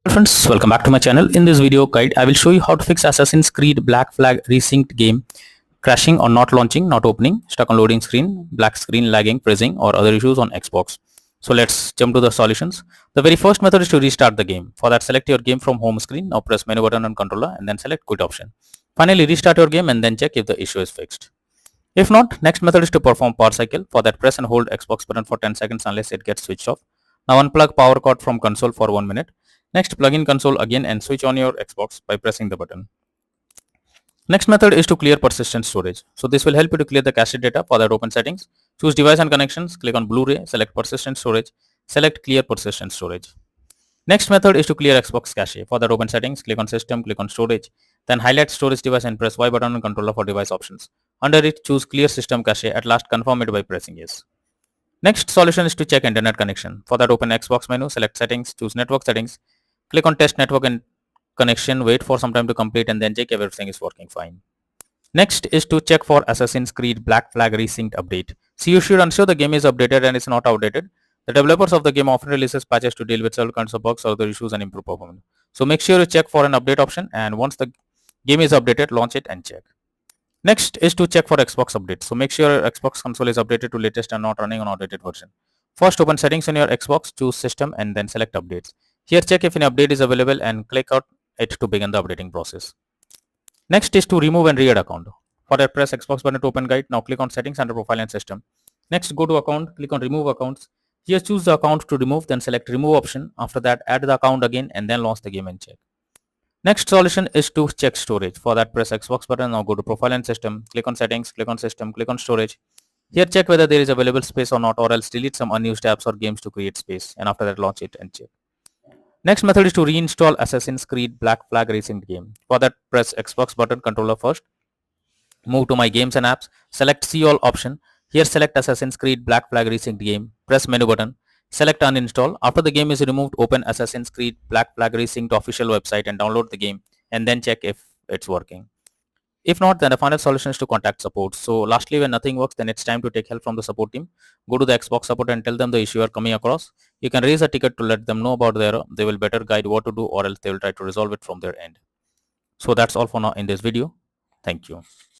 Friends, welcome back to my channel. In this video guide, I will show you how to fix Assassin's Creed Black Flag Resynced game crashing or not launching, not opening, stuck on loading screen, black screen lagging, freezing or other issues on Xbox. So let's jump to the solutions. The very first method is to restart the game. For that, select your game from home screen. Now press menu button on controller and then select quit option. Finally, restart your game and then check if the issue is fixed. If not, next method is to perform power cycle. For that, press and hold Xbox button for 10 seconds unless it gets switched off. Now unplug power cord from console for 1 minute. Next, plug in console again and switch on your Xbox by pressing the button. Next method is to clear persistent storage. So this will help you to clear the cache data. For that, open settings, choose device and connections, click on Blu-ray, select persistent storage, select clear persistent storage. Next method is to clear Xbox cache. For that, open settings, click on system, click on storage, then highlight storage device and press Y button on controller for device options. Under it, choose clear system cache. At last, confirm it by pressing yes. Next solution is to check internet connection. For that, open Xbox menu, select settings, choose network settings, click on test network and connection, wait for some time to complete and then check if everything is working fine. Next is to check for Assassin's Creed Black Flag Resynced update. So you should ensure the game is updated and is not outdated. The developers of the game often releases patches to deal with several kinds of bugs or other issues and improve performance. So make sure you check for an update option, and once the game is updated, launch it and check. Next is to check for Xbox updates. So make sure your Xbox console is updated to latest and not running on outdated version. First, open settings on your Xbox, choose system and then select updates. Here check if an update is available and click on it to begin the updating process. Next is to remove and re-add account. For that, press Xbox button to open guide. Now click on settings under profile and system. Next, go to account, click on remove accounts. Here choose the account to remove, then select remove option. After that, add the account again and then launch the game and check. Next solution is to check storage. For that, press Xbox button. Now go to profile and system, click on settings, click on system, click on storage. Here check whether there is available space or not, or else delete some unused apps or games to create space, and after that launch it and check. Next method is to reinstall Assassin's Creed Black Flag Resynced game. For that, press Xbox button controller first. Move to my games and apps, select see all option. Here select Assassin's Creed Black Flag Resynced game, press menu button, select uninstall. After the game is removed, open Assassin's Creed Black Flag Resynced official website and download the game and then check if it's working. If not, then the final solution is to contact support. So lastly, when nothing works, then it's time to take help from the support team. Go to the Xbox support and tell them the issue you are coming across. You can raise a ticket to let them know about the error. They will better guide what to do, or else they will try to resolve it from their end. So that's all for now in this video. Thank you.